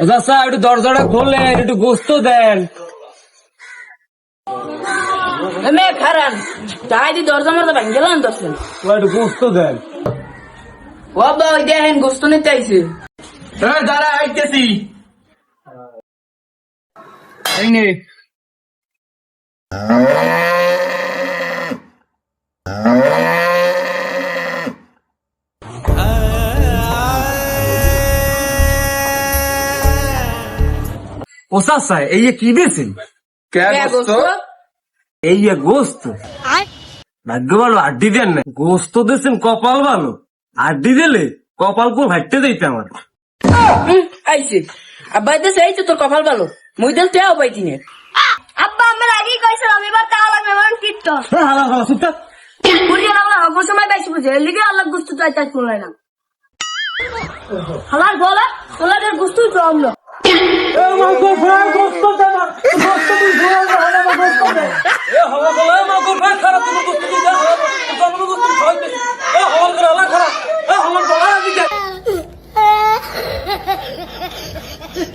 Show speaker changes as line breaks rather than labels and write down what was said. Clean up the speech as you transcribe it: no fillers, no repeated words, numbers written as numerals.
চাচা একটু দরজাটা খোলেন, একটু গোস্ত দেন।
খারান তাই দি দরজা মরজা ভাঙ গেল দর্শন
একটু গোস্ত দেন।
ও বাবা দেখেন গোস্ত নিতে আইছে।
দাঁড়া আইতেছি। ও চাচা এই যে কি দিয়েছেন? এই যে গোস্ত, ভাগ্য ভালো আড্ডি দেন না, গোস্ত দিয়েছেন কপাল ভালো, আড্ডি দিলে কপাল পুরো ফাটতে যাইতে আমার।
আইছে আব্বা দিতেছে আইছে তোর কপাল ভালো মুই দিল তেও পাইতি না।
আব্বা আমার আগেই কইছিলাম এবার টাকা লাগবে আমার কিট্টো
বুঝে না অগো সময় পাইছি বুঝে এর লিগে আল্লাহ গুস্তু চাই চাই শুনলাই না
হালার বলা তোলাদের গুস্তু প্রবলেম
এ